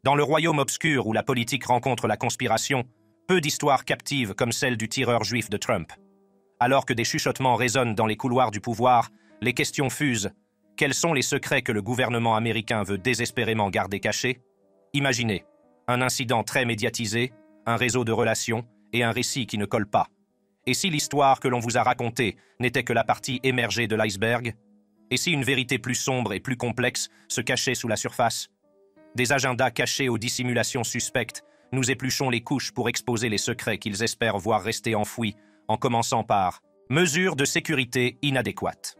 Dans le royaume obscur où la politique rencontre la conspiration, peu d'histoires captives comme celle du tireur juif de Trump. Alors que des chuchotements résonnent dans les couloirs du pouvoir, les questions fusent. Quels sont les secrets que le gouvernement américain veut désespérément garder cachés? Imaginez, un incident très médiatisé, un réseau de relations et un récit qui ne colle pas. Et si l'histoire que l'on vous a racontée n'était que la partie émergée de l'iceberg? Et si une vérité plus sombre et plus complexe se cachait sous la surface? Des agendas cachés aux dissimulations suspectes, nous épluchons les couches pour exposer les secrets qu'ils espèrent voir rester enfouis, en commençant par « mesures de sécurité inadéquates ».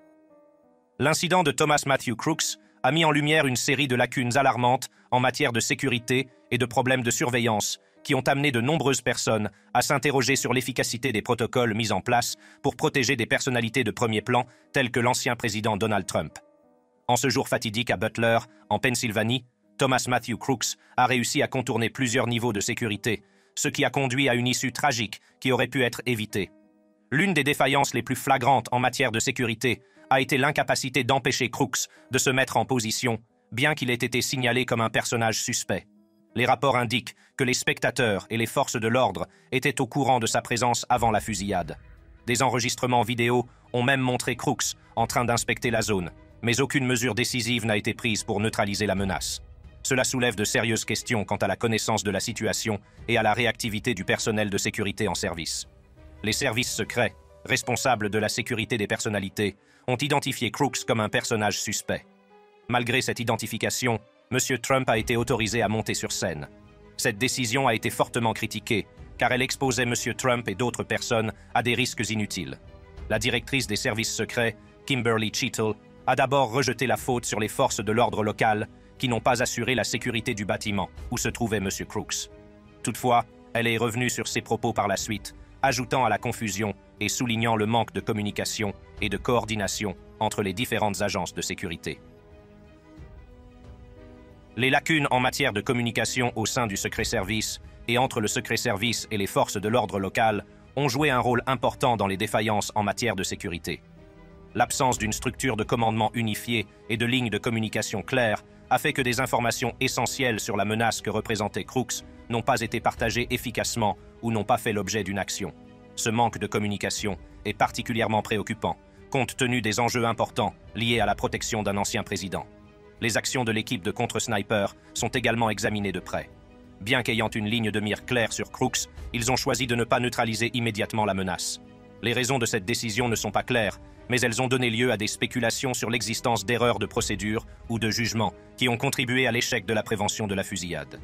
L'incident de Thomas Matthew Crooks a mis en lumière une série de lacunes alarmantes en matière de sécurité et de problèmes de surveillance qui ont amené de nombreuses personnes à s'interroger sur l'efficacité des protocoles mis en place pour protéger des personnalités de premier plan telles que l'ancien président Donald Trump. En ce jour fatidique à Butler, en Pennsylvanie, Thomas Matthew Crooks a réussi à contourner plusieurs niveaux de sécurité, ce qui a conduit à une issue tragique qui aurait pu être évitée. L'une des défaillances les plus flagrantes en matière de sécurité a été l'incapacité d'empêcher Crooks de se mettre en position, bien qu'il ait été signalé comme un personnage suspect. Les rapports indiquent que les spectateurs et les forces de l'ordre étaient au courant de sa présence avant la fusillade. Des enregistrements vidéo ont même montré Crooks en train d'inspecter la zone, mais aucune mesure décisive n'a été prise pour neutraliser la menace. Cela soulève de sérieuses questions quant à la connaissance de la situation et à la réactivité du personnel de sécurité en service. Les services secrets, responsables de la sécurité des personnalités, ont identifié Crooks comme un personnage suspect. Malgré cette identification, M. Trump a été autorisé à monter sur scène. Cette décision a été fortement critiquée, car elle exposait M. Trump et d'autres personnes à des risques inutiles. La directrice des services secrets, Kimberly Cheatle, a d'abord rejeté la faute sur les forces de l'ordre locales qui n'ont pas assuré la sécurité du bâtiment où se trouvait M. Crooks. Toutefois, elle est revenue sur ses propos par la suite, ajoutant à la confusion et soulignant le manque de communication et de coordination entre les différentes agences de sécurité. Les lacunes en matière de communication au sein du Secret Service et entre le Secret Service et les forces de l'ordre local ont joué un rôle important dans les défaillances en matière de sécurité. L'absence d'une structure de commandement unifiée et de lignes de communication claires a fait que des informations essentielles sur la menace que représentait Crooks n'ont pas été partagées efficacement ou n'ont pas fait l'objet d'une action. Ce manque de communication est particulièrement préoccupant, compte tenu des enjeux importants liés à la protection d'un ancien président. Les actions de l'équipe de contre-sniper sont également examinées de près. Bien qu'ayant une ligne de mire claire sur Crooks, ils ont choisi de ne pas neutraliser immédiatement la menace. Les raisons de cette décision ne sont pas claires, mais elles ont donné lieu à des spéculations sur l'existence d'erreurs de procédure ou de jugement qui ont contribué à l'échec de la prévention de la fusillade.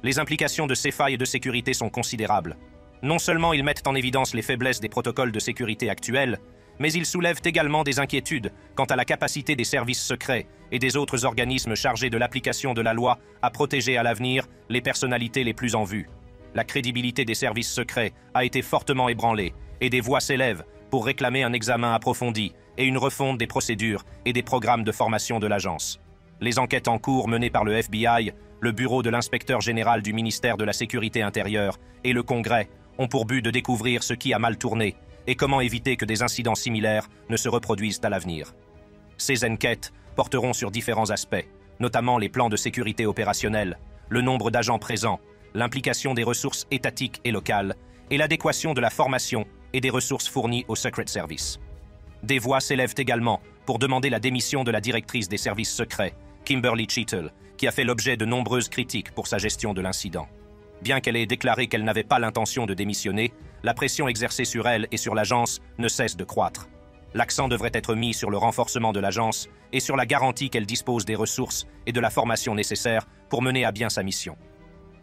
Les implications de ces failles de sécurité sont considérables. Non seulement ils mettent en évidence les faiblesses des protocoles de sécurité actuels, mais ils soulèvent également des inquiétudes quant à la capacité des services secrets et des autres organismes chargés de l'application de la loi à protéger à l'avenir les personnalités les plus en vue. La crédibilité des services secrets a été fortement ébranlée et des voix s'élèvent pour réclamer un examen approfondi et une refonte des procédures et des programmes de formation de l'agence. Les enquêtes en cours menées par le FBI, le Bureau de l'inspecteur général du ministère de la Sécurité intérieure et le Congrès ont pour but de découvrir ce qui a mal tourné et comment éviter que des incidents similaires ne se reproduisent à l'avenir. Ces enquêtes porteront sur différents aspects, notamment les plans de sécurité opérationnelle, le nombre d'agents présents, l'implication des ressources étatiques et locales et l'adéquation de la formation et des ressources fournies au Secret Service. Des voix s'élèvent également pour demander la démission de la directrice des services secrets, Kimberly Cheatle, qui a fait l'objet de nombreuses critiques pour sa gestion de l'incident. Bien qu'elle ait déclaré qu'elle n'avait pas l'intention de démissionner, la pression exercée sur elle et sur l'agence ne cesse de croître. L'accent devrait être mis sur le renforcement de l'agence et sur la garantie qu'elle dispose des ressources et de la formation nécessaires pour mener à bien sa mission.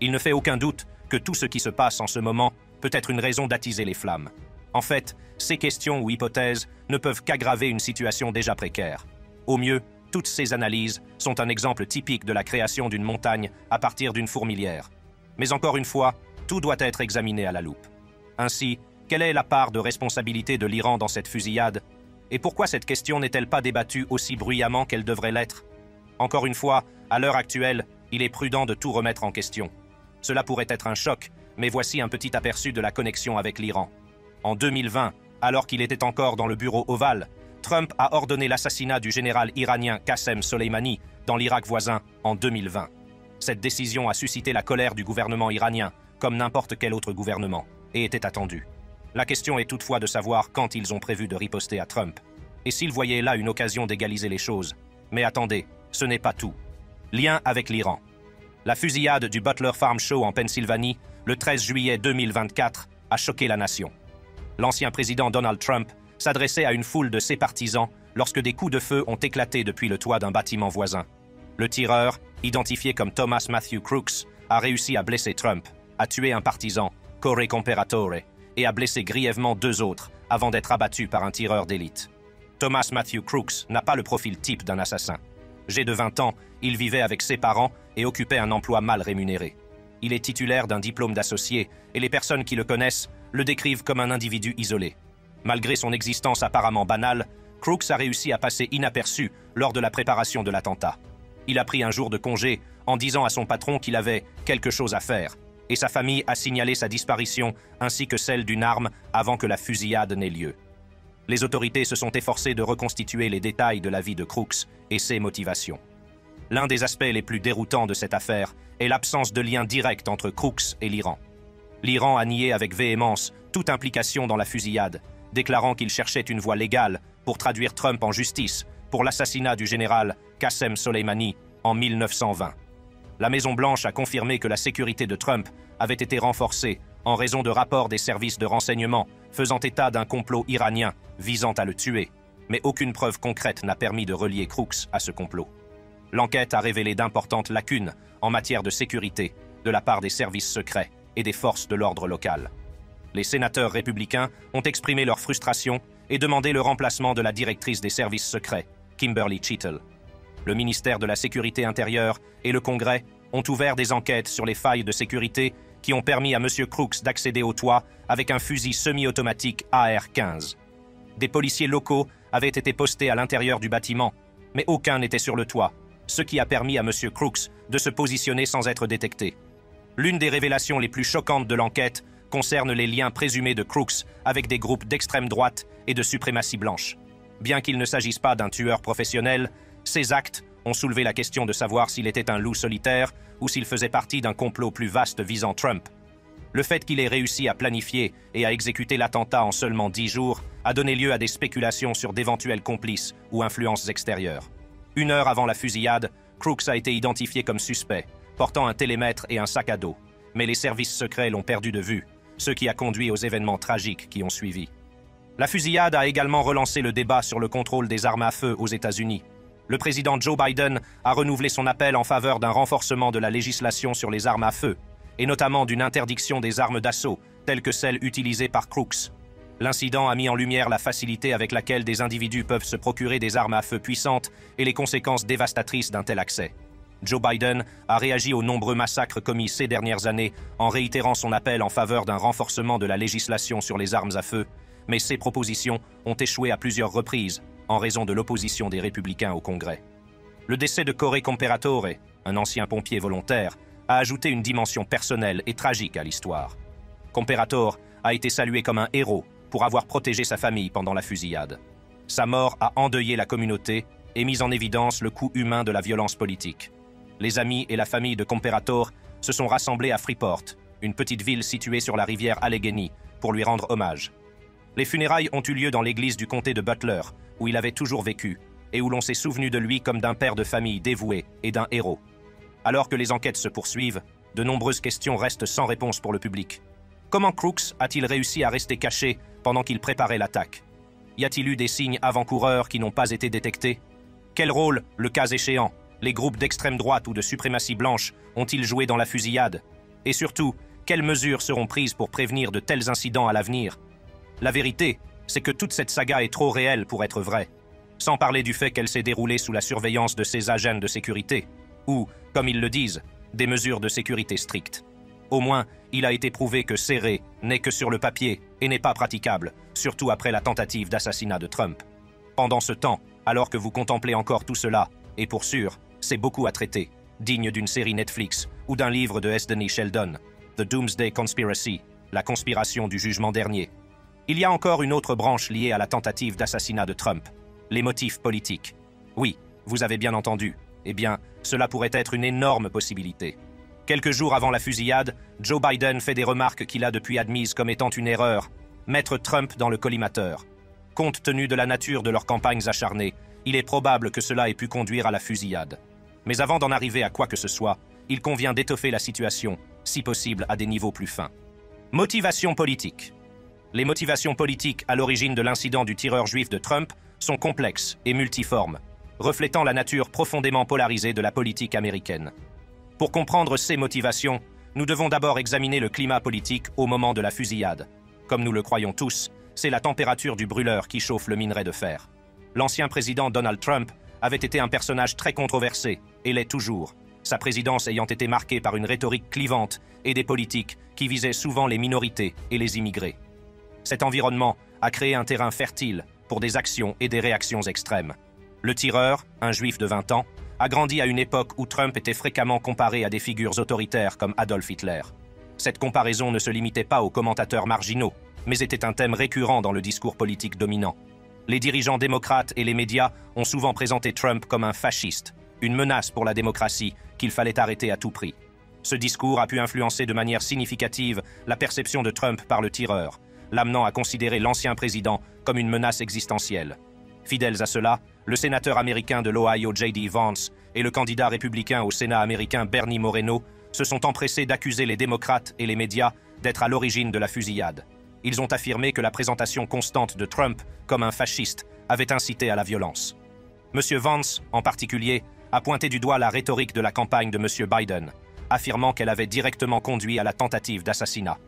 Il ne fait aucun doute que tout ce qui se passe en ce moment peut être une raison d'attiser les flammes. En fait, ces questions ou hypothèses ne peuvent qu'aggraver une situation déjà précaire. Au mieux, toutes ces analyses sont un exemple typique de la création d'une montagne à partir d'une fourmilière. Mais encore une fois, tout doit être examiné à la loupe. Ainsi, quelle est la part de responsabilité de l'Iran dans cette fusillade? Et pourquoi cette question n'est-elle pas débattue aussi bruyamment qu'elle devrait l'être? Encore une fois, à l'heure actuelle, il est prudent de tout remettre en question. Cela pourrait être un choc, mais voici un petit aperçu de la connexion avec l'Iran. En 2020, alors qu'il était encore dans le bureau ovale, Trump a ordonné l'assassinat du général iranien Qassem Soleimani dans l'Irak voisin en 2020. Cette décision a suscité la colère du gouvernement iranien, comme n'importe quel autre gouvernement, et était attendue. La question est toutefois de savoir quand ils ont prévu de riposter à Trump, et s'ils voyaient là une occasion d'égaliser les choses. Mais attendez, ce n'est pas tout. Lien avec l'Iran. La fusillade du Butler Farm Show en Pennsylvanie, le 13 juillet 2024, a choqué la nation. L'ancien président Donald Trump s'adressait à une foule de ses partisans lorsque des coups de feu ont éclaté depuis le toit d'un bâtiment voisin. Le tireur, identifié comme Thomas Matthew Crooks, a réussi à blesser Trump, a tué un partisan, Corey Comperatore, et a blessé grièvement 2 autres avant d'être abattu par un tireur d'élite. Thomas Matthew Crooks n'a pas le profil type d'un assassin. Âgé de 20 ans, il vivait avec ses parents et occupait un emploi mal rémunéré. Il est titulaire d'un diplôme d'associé et les personnes qui le connaissent le décrivent comme un individu isolé. Malgré son existence apparemment banale, Crooks a réussi à passer inaperçu lors de la préparation de l'attentat. Il a pris un jour de congé en disant à son patron qu'il avait quelque chose à faire, et sa famille a signalé sa disparition ainsi que celle d'une arme avant que la fusillade n'ait lieu. Les autorités se sont efforcées de reconstituer les détails de la vie de Crooks et ses motivations. L'un des aspects les plus déroutants de cette affaire est l'absence de lien direct entre Crooks et l'Iran. L'Iran a nié avec véhémence toute implication dans la fusillade, déclarant qu'il cherchait une voie légale pour traduire Trump en justice pour l'assassinat du général Qassem Soleimani en 1920. La Maison-Blanche a confirmé que la sécurité de Trump avait été renforcée en raison de rapports des services de renseignement faisant état d'un complot iranien visant à le tuer, mais aucune preuve concrète n'a permis de relier Crooks à ce complot. L'enquête a révélé d'importantes lacunes en matière de sécurité de la part des services secrets et des forces de l'ordre local. Les sénateurs républicains ont exprimé leur frustration et demandé le remplacement de la directrice des services secrets, Kimberly Cheatle. Le ministère de la Sécurité intérieure et le Congrès ont ouvert des enquêtes sur les failles de sécurité qui ont permis à M. Crooks d'accéder au toit avec un fusil semi-automatique AR-15. Des policiers locaux avaient été postés à l'intérieur du bâtiment, mais aucun n'était sur le toit, ce qui a permis à M. Crooks de se positionner sans être détecté. L'une des révélations les plus choquantes de l'enquête concerne les liens présumés de Crooks avec des groupes d'extrême droite et de suprématie blanche. Bien qu'il ne s'agisse pas d'un tueur professionnel, ses actes ont soulevé la question de savoir s'il était un loup solitaire ou s'il faisait partie d'un complot plus vaste visant Trump. Le fait qu'il ait réussi à planifier et à exécuter l'attentat en seulement 10 jours a donné lieu à des spéculations sur d'éventuels complices ou influences extérieures. 1 heure avant la fusillade, Crooks a été identifié comme suspect, portant un télémètre et un sac à dos. Mais les services secrets l'ont perdu de vue, ce qui a conduit aux événements tragiques qui ont suivi. La fusillade a également relancé le débat sur le contrôle des armes à feu aux États-Unis. Le président Joe Biden a renouvelé son appel en faveur d'un renforcement de la législation sur les armes à feu, et notamment d'une interdiction des armes d'assaut, telles que celles utilisées par Crooks. L'incident a mis en lumière la facilité avec laquelle des individus peuvent se procurer des armes à feu puissantes et les conséquences dévastatrices d'un tel accès. Joe Biden a réagi aux nombreux massacres commis ces dernières années en réitérant son appel en faveur d'un renforcement de la législation sur les armes à feu, mais ces propositions ont échoué à plusieurs reprises en raison de l'opposition des républicains au Congrès. Le décès de Corey Comperatore, un ancien pompier volontaire, a ajouté une dimension personnelle et tragique à l'histoire. Comperatore a été salué comme un héros pour avoir protégé sa famille pendant la fusillade. Sa mort a endeuillé la communauté et mis en évidence le coût humain de la violence politique. Les amis et la famille de Comperatore se sont rassemblés à Freeport, une petite ville située sur la rivière Allegheny, pour lui rendre hommage. Les funérailles ont eu lieu dans l'église du comté de Butler, où il avait toujours vécu, et où l'on s'est souvenu de lui comme d'un père de famille dévoué et d'un héros. Alors que les enquêtes se poursuivent, de nombreuses questions restent sans réponse pour le public. Comment Crooks a-t-il réussi à rester caché pendant qu'il préparait l'attaque? Y a-t-il eu des signes avant-coureurs qui n'ont pas été détectés? Quel rôle, le cas échéant, les groupes d'extrême droite ou de suprématie blanche ont-ils joué dans la fusillade? Et surtout, quelles mesures seront prises pour prévenir de tels incidents à l'avenir? La vérité, c'est que toute cette saga est trop réelle pour être vraie. Sans parler du fait qu'elle s'est déroulée sous la surveillance de ses agents de sécurité, ou, comme ils le disent, des mesures de sécurité strictes. Au moins, il a été prouvé que serrer n'est que sur le papier et n'est pas praticable, surtout après la tentative d'assassinat de Trump. Pendant ce temps, alors que vous contemplez encore tout cela, et pour sûr, c'est beaucoup à traiter, digne d'une série Netflix ou d'un livre de S. Denis Sheldon, The Doomsday Conspiracy, la conspiration du jugement dernier. Il y a encore une autre branche liée à la tentative d'assassinat de Trump, les motifs politiques. Oui, vous avez bien entendu, Eh bien, cela pourrait être une énorme possibilité. Quelques jours avant la fusillade, Joe Biden fait des remarques qu'il a depuis admises comme étant une erreur, mettre Trump dans le collimateur. Compte tenu de la nature de leurs campagnes acharnées, il est probable que cela ait pu conduire à la fusillade. Mais avant d'en arriver à quoi que ce soit, il convient d'étoffer la situation, si possible à des niveaux plus fins. Motivation politique. Les motivations politiques à l'origine de l'incident du tireur juif de Trump sont complexes et multiformes, reflétant la nature profondément polarisée de la politique américaine. Pour comprendre ces motivations, nous devons d'abord examiner le climat politique au moment de la fusillade. Comme nous le croyons tous, c'est la température du brûleur qui chauffe le minerai de fer. L'ancien président Donald Trump avait été un personnage très controversé, et l'est toujours, sa présidence ayant été marquée par une rhétorique clivante et des politiques qui visaient souvent les minorités et les immigrés. Cet environnement a créé un terrain fertile pour des actions et des réactions extrêmes. Le tireur, un juif de 20 ans, a grandi à une époque où Trump était fréquemment comparé à des figures autoritaires comme Adolf Hitler. Cette comparaison ne se limitait pas aux commentateurs marginaux, mais était un thème récurrent dans le discours politique dominant. Les dirigeants démocrates et les médias ont souvent présenté Trump comme un fasciste, une menace pour la démocratie qu'il fallait arrêter à tout prix. Ce discours a pu influencer de manière significative la perception de Trump par le tireur, l'amenant à considérer l'ancien président comme une menace existentielle. Fidèles à cela, le sénateur américain de l'Ohio J.D. Vance et le candidat républicain au Sénat américain Bernie Moreno se sont empressés d'accuser les démocrates et les médias d'être à l'origine de la fusillade. Ils ont affirmé que la présentation constante de Trump comme un fasciste avait incité à la violence. M. Vance, en particulier, a pointé du doigt la rhétorique de la campagne de M. Biden, affirmant qu'elle avait directement conduit à la tentative d'assassinat.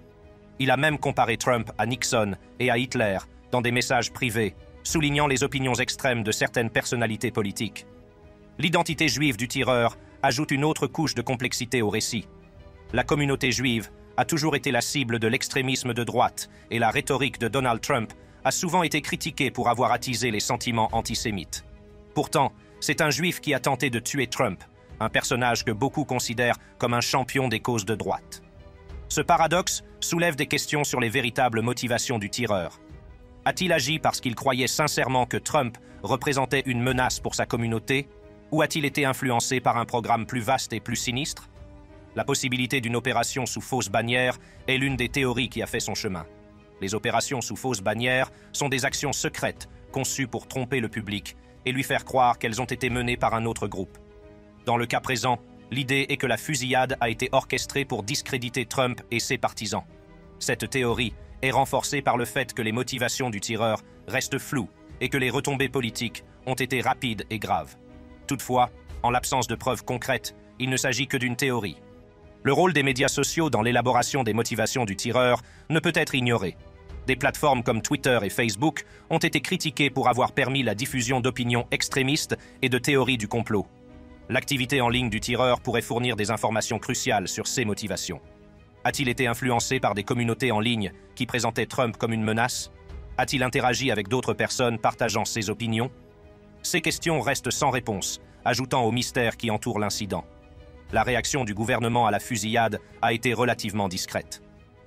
Il a même comparé Trump à Nixon et à Hitler dans des messages privés, soulignant les opinions extrêmes de certaines personnalités politiques. L'identité juive du tireur ajoute une autre couche de complexité au récit. La communauté juive a toujours été la cible de l'extrémisme de droite et la rhétorique de Donald Trump a souvent été critiquée pour avoir attisé les sentiments antisémites. Pourtant, c'est un juif qui a tenté de tuer Trump, un personnage que beaucoup considèrent comme un champion des causes de droite. Ce paradoxe soulève des questions sur les véritables motivations du tireur. A-t-il agi parce qu'il croyait sincèrement que Trump représentait une menace pour sa communauté, ou a-t-il été influencé par un programme plus vaste et plus sinistre? La possibilité d'une opération sous fausse bannière est l'une des théories qui a fait son chemin. Les opérations sous fausse bannière sont des actions secrètes conçues pour tromper le public et lui faire croire qu'elles ont été menées par un autre groupe. Dans le cas présent, l'idée est que la fusillade a été orchestrée pour discréditer Trump et ses partisans. Cette théorie est renforcée par le fait que les motivations du tireur restent floues et que les retombées politiques ont été rapides et graves. Toutefois, en l'absence de preuves concrètes, il ne s'agit que d'une théorie. Le rôle des médias sociaux dans l'élaboration des motivations du tireur ne peut être ignoré. Des plateformes comme Twitter et Facebook ont été critiquées pour avoir permis la diffusion d'opinions extrémistes et de théories du complot. L'activité en ligne du tireur pourrait fournir des informations cruciales sur ses motivations. A-t-il été influencé par des communautés en ligne qui présentaient Trump comme une menace? A-t-il interagi avec d'autres personnes partageant ses opinions? Ces questions restent sans réponse, ajoutant au mystère qui entoure l'incident. La réaction du gouvernement à la fusillade a été relativement discrète.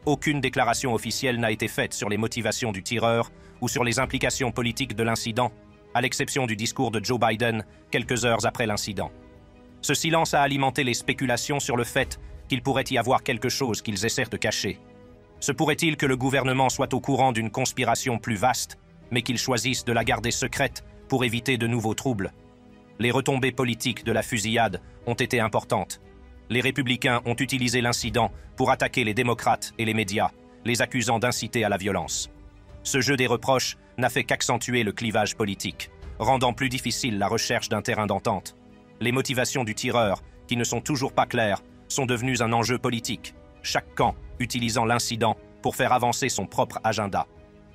Aucune déclaration officielle n'a été faite sur les motivations du tireur ou sur les implications politiques de l'incident, à l'exception du discours de Joe Biden quelques heures après l'incident. Ce silence a alimenté les spéculations sur le fait qu'il pourrait y avoir quelque chose qu'ils essaient de cacher. Se pourrait-il que le gouvernement soit au courant d'une conspiration plus vaste, mais qu'il choisisse de la garder secrète pour éviter de nouveaux troubles? Les retombées politiques de la fusillade ont été importantes. Les républicains ont utilisé l'incident pour attaquer les démocrates et les médias, les accusant d'inciter à la violence. Ce jeu des reproches n'a fait qu'accentuer le clivage politique, rendant plus difficile la recherche d'un terrain d'entente. Les motivations du tireur, qui ne sont toujours pas claires, sont devenues un enjeu politique, chaque camp utilisant l'incident pour faire avancer son propre agenda.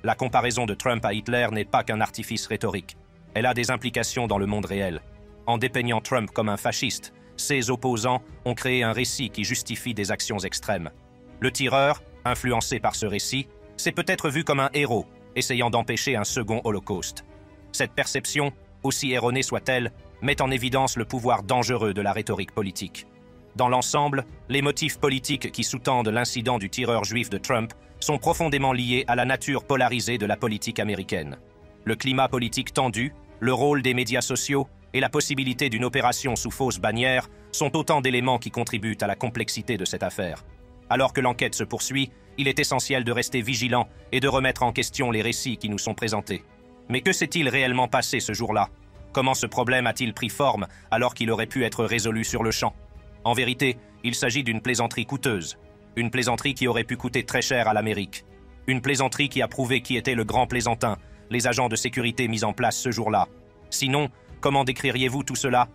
La comparaison de Trump à Hitler n'est pas qu'un artifice rhétorique. Elle a des implications dans le monde réel. En dépeignant Trump comme un fasciste, ses opposants ont créé un récit qui justifie des actions extrêmes. Le tireur, influencé par ce récit, s'est peut-être vu comme un héros, essayant d'empêcher un second holocauste. Cette perception, aussi erronée soit-elle, met en évidence le pouvoir dangereux de la rhétorique politique. Dans l'ensemble, les motifs politiques qui sous-tendent l'incident du tireur juif de Trump sont profondément liés à la nature polarisée de la politique américaine. Le climat politique tendu, le rôle des médias sociaux et la possibilité d'une opération sous fausse bannière sont autant d'éléments qui contribuent à la complexité de cette affaire. Alors que l'enquête se poursuit, il est essentiel de rester vigilant et de remettre en question les récits qui nous sont présentés. Mais que s'est-il réellement passé ce jour-là? Comment ce problème a-t-il pris forme alors qu'il aurait pu être résolu sur le champ? En vérité, il s'agit d'une plaisanterie coûteuse. Une plaisanterie qui aurait pu coûter très cher à l'Amérique. Une plaisanterie qui a prouvé qui était le grand plaisantin, les agents de sécurité mis en place ce jour-là. Sinon, comment décririez-vous tout cela?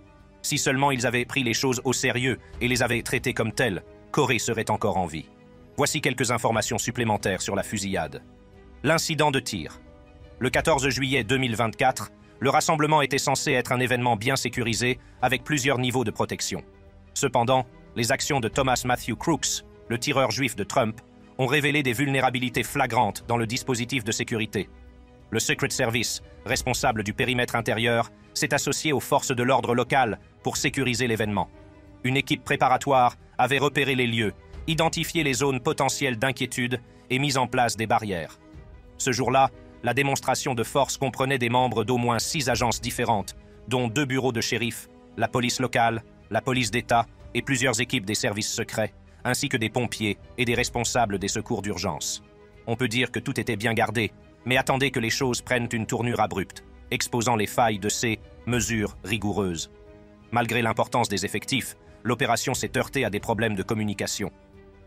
Si seulement ils avaient pris les choses au sérieux et les avaient traitées comme telles, Corey serait encore en vie. Voici quelques informations supplémentaires sur la fusillade. L'incident de tir. Le 14 juillet 2024, le rassemblement était censé être un événement bien sécurisé avec plusieurs niveaux de protection. Cependant, les actions de Thomas Matthew Crooks, le tireur juif de Trump, ont révélé des vulnérabilités flagrantes dans le dispositif de sécurité. Le Secret Service, responsable du périmètre intérieur, s'est associé aux forces de l'ordre locales pour sécuriser l'événement. Une équipe préparatoire avait repéré les lieux, identifié les zones potentielles d'inquiétude et mis en place des barrières. Ce jour-là, la démonstration de force comprenait des membres d'au moins 6 agences différentes, dont 2 bureaux de shérif, la police locale, la police d'État et plusieurs équipes des services secrets, ainsi que des pompiers et des responsables des secours d'urgence. On peut dire que tout était bien gardé, mais attendez que les choses prennent une tournure abrupte, exposant les failles de ces mesures rigoureuses. Malgré l'importance des effectifs, l'opération s'est heurtée à des problèmes de communication.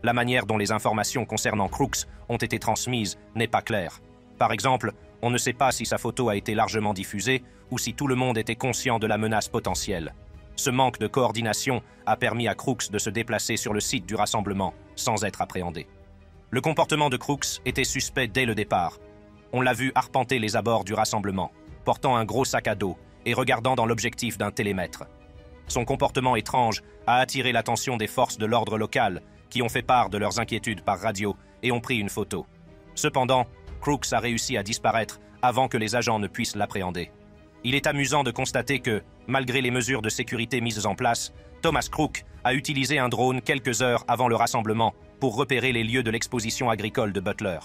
La manière dont les informations concernant Crooks ont été transmises n'est pas claire. Par exemple, on ne sait pas si sa photo a été largement diffusée ou si tout le monde était conscient de la menace potentielle. Ce manque de coordination a permis à Crooks de se déplacer sur le site du rassemblement sans être appréhendé. Le comportement de Crooks était suspect dès le départ. On l'a vu arpenter les abords du rassemblement, portant un gros sac à dos et regardant dans l'objectif d'un télémètre. Son comportement étrange a attiré l'attention des forces de l'ordre local qui ont fait part de leurs inquiétudes par radio et ont pris une photo. Cependant, Crooks a réussi à disparaître avant que les agents ne puissent l'appréhender. Il est amusant de constater que, malgré les mesures de sécurité mises en place, Thomas Crook a utilisé un drone quelques heures avant le rassemblement pour repérer les lieux de l'exposition agricole de Butler.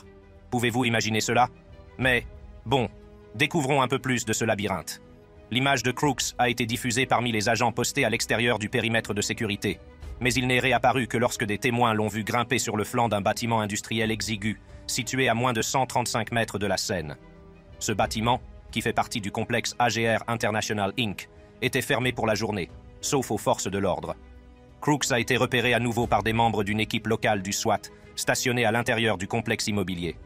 Pouvez-vous imaginer cela? Mais, bon, découvrons un peu plus de ce labyrinthe. L'image de Crooks a été diffusée parmi les agents postés à l'extérieur du périmètre de sécurité, mais il n'est réapparu que lorsque des témoins l'ont vu grimper sur le flanc d'un bâtiment industriel exigu, situé à moins de 135 mètres de la scène. Ce bâtiment, qui fait partie du complexe AGR International Inc., était fermé pour la journée, sauf aux forces de l'ordre. Crooks a été repéré à nouveau par des membres d'une équipe locale du SWAT, stationnée à l'intérieur du complexe immobilier.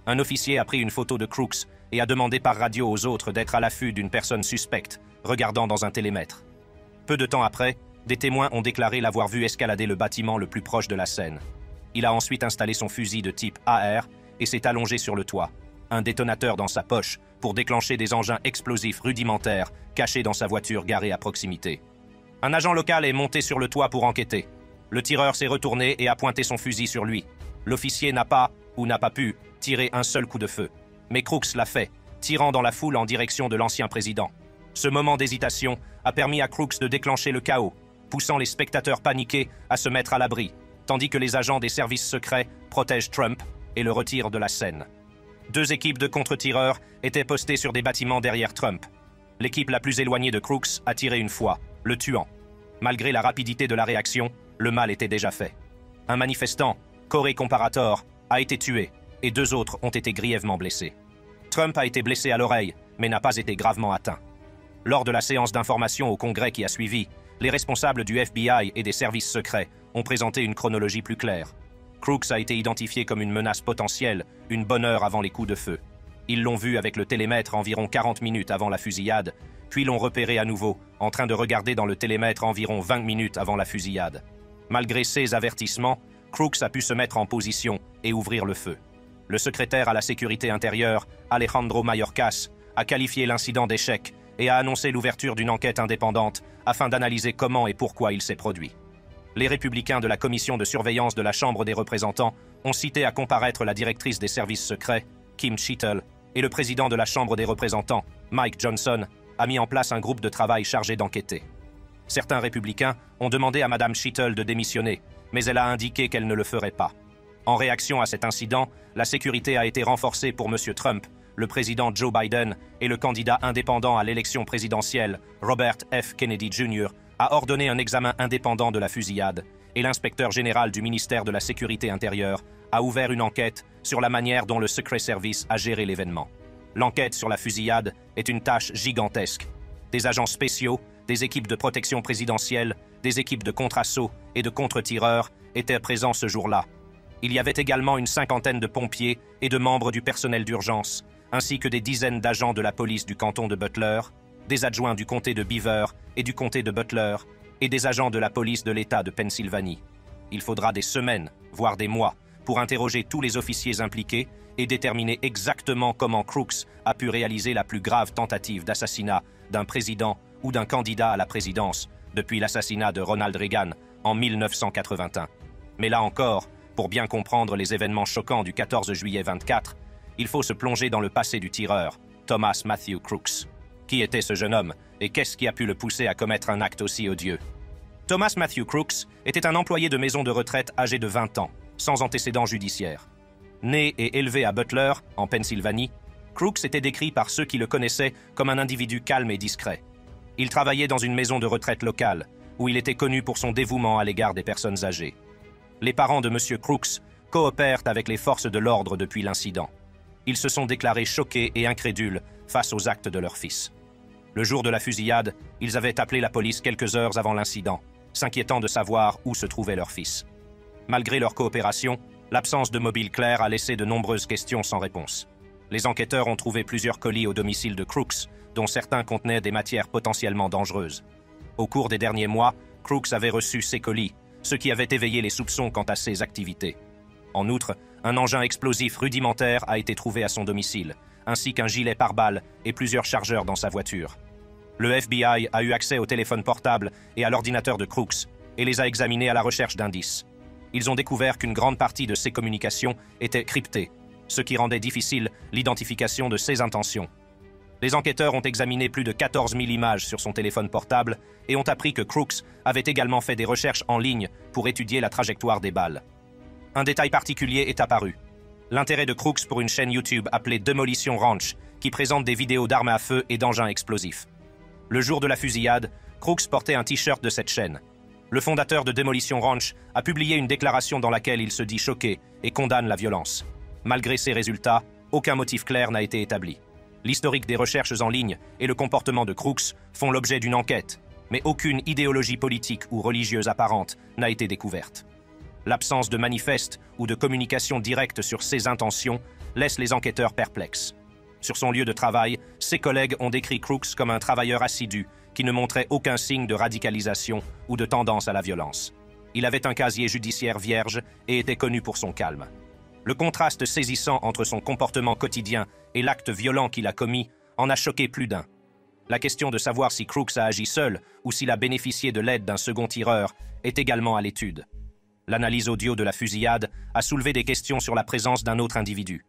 Un officier a pris une photo de Crooks et a demandé par radio aux autres d'être à l'affût d'une personne suspecte, regardant dans un télémètre. Peu de temps après, des témoins ont déclaré l'avoir vu escalader le bâtiment le plus proche de la scène. Il a ensuite installé son fusil de type AR et s'est allongé sur le toit, un détonateur dans sa poche pour déclencher des engins explosifs rudimentaires cachés dans sa voiture garée à proximité. Un agent local est monté sur le toit pour enquêter. Le tireur s'est retourné et a pointé son fusil sur lui. L'officier n'a pas, ou n'a pas pu, tirer un seul coup de feu. Mais Crooks l'a fait, tirant dans la foule en direction de l'ancien président. Ce moment d'hésitation a permis à Crooks de déclencher le chaos, poussant les spectateurs paniqués à se mettre à l'abri, tandis que les agents des services secrets protègent Trump et le retirent de la scène. 2 équipes de contre-tireurs étaient postées sur des bâtiments derrière Trump. L'équipe la plus éloignée de Crooks a tiré une fois, le tuant. Malgré la rapidité de la réaction, le mal était déjà fait. Un manifestant, Corey Comparator, a été tué et 2 autres ont été grièvement blessés. Trump a été blessé à l'oreille, mais n'a pas été gravement atteint. Lors de la séance d'information au Congrès qui a suivi, les responsables du FBI et des services secrets ont présenté une chronologie plus claire. Crooks a été identifié comme une menace potentielle une bonne heure avant les coups de feu. Ils l'ont vu avec le télémètre environ 40 minutes avant la fusillade, puis l'ont repéré à nouveau, en train de regarder dans le télémètre environ 20 minutes avant la fusillade. Malgré ces avertissements, Crooks a pu se mettre en position et ouvrir le feu. Le secrétaire à la sécurité intérieure, Alejandro Mayorkas, a qualifié l'incident d'échec et a annoncé l'ouverture d'une enquête indépendante afin d'analyser comment et pourquoi il s'est produit. Les républicains de la commission de surveillance de la Chambre des représentants ont cité à comparaître la directrice des services secrets, Kim Schittle, et le président de la Chambre des représentants, Mike Johnson, a mis en place un groupe de travail chargé d'enquêter. Certains républicains ont demandé à Mme Schittle de démissionner, mais elle a indiqué qu'elle ne le ferait pas. En réaction à cet incident, la sécurité a été renforcée pour M. Trump le président Joe Biden et le candidat indépendant à l'élection présidentielle, Robert F. Kennedy Jr., a ordonné un examen indépendant de la fusillade et l'inspecteur général du ministère de la Sécurité intérieure a ouvert une enquête sur la manière dont le Secret Service a géré l'événement. L'enquête sur la fusillade est une tâche gigantesque. Des agents spéciaux, des équipes de protection présidentielle, des équipes de contre-assaut et de contre-tireurs étaient présents ce jour-là. Il y avait également une cinquantaine de pompiers et de membres du personnel d'urgence, ainsi que des dizaines d'agents de la police du canton de Butler, des adjoints du comté de Beaver et du comté de Butler, et des agents de la police de l'État de Pennsylvanie. Il faudra des semaines, voire des mois, pour interroger tous les officiers impliqués et déterminer exactement comment Crooks a pu réaliser la plus grave tentative d'assassinat d'un président ou d'un candidat à la présidence depuis l'assassinat de Ronald Reagan en 1981. Mais là encore, pour bien comprendre les événements choquants du 14 juillet 24, il faut se plonger dans le passé du tireur, Thomas Matthew Crooks. Qui était ce jeune homme et qu'est-ce qui a pu le pousser à commettre un acte aussi odieux? Thomas Matthew Crooks était un employé de maison de retraite âgé de 20 ans, sans antécédents judiciaires. Né et élevé à Butler, en Pennsylvanie, Crooks était décrit par ceux qui le connaissaient comme un individu calme et discret. Il travaillait dans une maison de retraite locale, où il était connu pour son dévouement à l'égard des personnes âgées. Les parents de M. Crooks coopèrent avec les forces de l'ordre depuis l'incident. Ils se sont déclarés choqués et incrédules face aux actes de leur fils. Le jour de la fusillade, ils avaient appelé la police quelques heures avant l'incident, s'inquiétant de savoir où se trouvait leur fils. Malgré leur coopération, l'absence de mobile clair a laissé de nombreuses questions sans réponse. Les enquêteurs ont trouvé plusieurs colis au domicile de Crooks, dont certains contenaient des matières potentiellement dangereuses. Au cours des derniers mois, Crooks avait reçu ces colis, ce qui avait éveillé les soupçons quant à ses activités. En outre, un engin explosif rudimentaire a été trouvé à son domicile, ainsi qu'un gilet pare-balles et plusieurs chargeurs dans sa voiture. Le FBI a eu accès au téléphone portable et à l'ordinateur de Crooks et les a examinés à la recherche d'indices. Ils ont découvert qu'une grande partie de ses communications était cryptée, ce qui rendait difficile l'identification de ses intentions. Les enquêteurs ont examiné plus de 14 000 images sur son téléphone portable et ont appris que Crooks avait également fait des recherches en ligne pour étudier la trajectoire des balles. Un détail particulier est apparu. L'intérêt de Crooks pour une chaîne YouTube appelée Demolition Ranch, qui présente des vidéos d'armes à feu et d'engins explosifs. Le jour de la fusillade, Crooks portait un t-shirt de cette chaîne. Le fondateur de Demolition Ranch a publié une déclaration dans laquelle il se dit choqué et condamne la violence. Malgré ces résultats, aucun motif clair n'a été établi. L'historique des recherches en ligne et le comportement de Crooks font l'objet d'une enquête, mais aucune idéologie politique ou religieuse apparente n'a été découverte. L'absence de manifeste ou de communication directe sur ses intentions laisse les enquêteurs perplexes. Sur son lieu de travail, ses collègues ont décrit Crooks comme un travailleur assidu qui ne montrait aucun signe de radicalisation ou de tendance à la violence. Il avait un casier judiciaire vierge et était connu pour son calme. Le contraste saisissant entre son comportement quotidien et l'acte violent qu'il a commis en a choqué plus d'un. La question de savoir si Crooks a agi seul ou s'il a bénéficié de l'aide d'un second tireur est également à l'étude. L'analyse audio de la fusillade a soulevé des questions sur la présence d'un autre individu.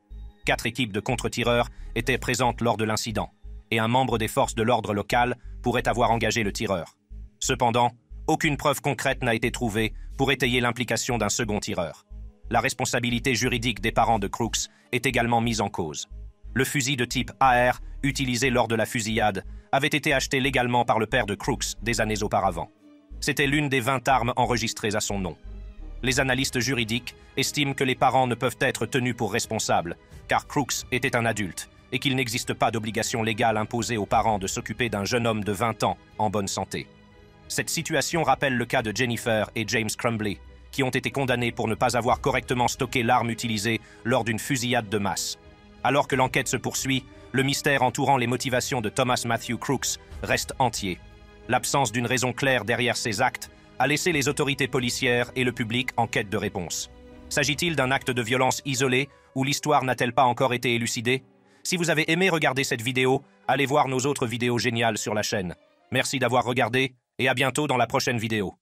4 équipes de contre-tireurs étaient présentes lors de l'incident, et un membre des forces de l'ordre local pourrait avoir engagé le tireur. Cependant, aucune preuve concrète n'a été trouvée pour étayer l'implication d'un second tireur. La responsabilité juridique des parents de Crooks est également mise en cause. Le fusil de type AR utilisé lors de la fusillade avait été acheté légalement par le père de Crooks des années auparavant. C'était l'une des 20 armes enregistrées à son nom. Les analystes juridiques estiment que les parents ne peuvent être tenus pour responsables, car Crooks était un adulte et qu'il n'existe pas d'obligation légale imposée aux parents de s'occuper d'un jeune homme de 20 ans en bonne santé. Cette situation rappelle le cas de Jennifer et James Crumbley, qui ont été condamnés pour ne pas avoir correctement stocké l'arme utilisée lors d'une fusillade de masse. Alors que l'enquête se poursuit, le mystère entourant les motivations de Thomas Matthew Crooks reste entier. L'absence d'une raison claire derrière ces actes a laissé les autorités policières et le public en quête de réponse. S'agit-il d'un acte de violence isolé ou l'histoire n'a-t-elle pas encore été élucidée? Si vous avez aimé regarder cette vidéo, allez voir nos autres vidéos géniales sur la chaîne. Merci d'avoir regardé et à bientôt dans la prochaine vidéo.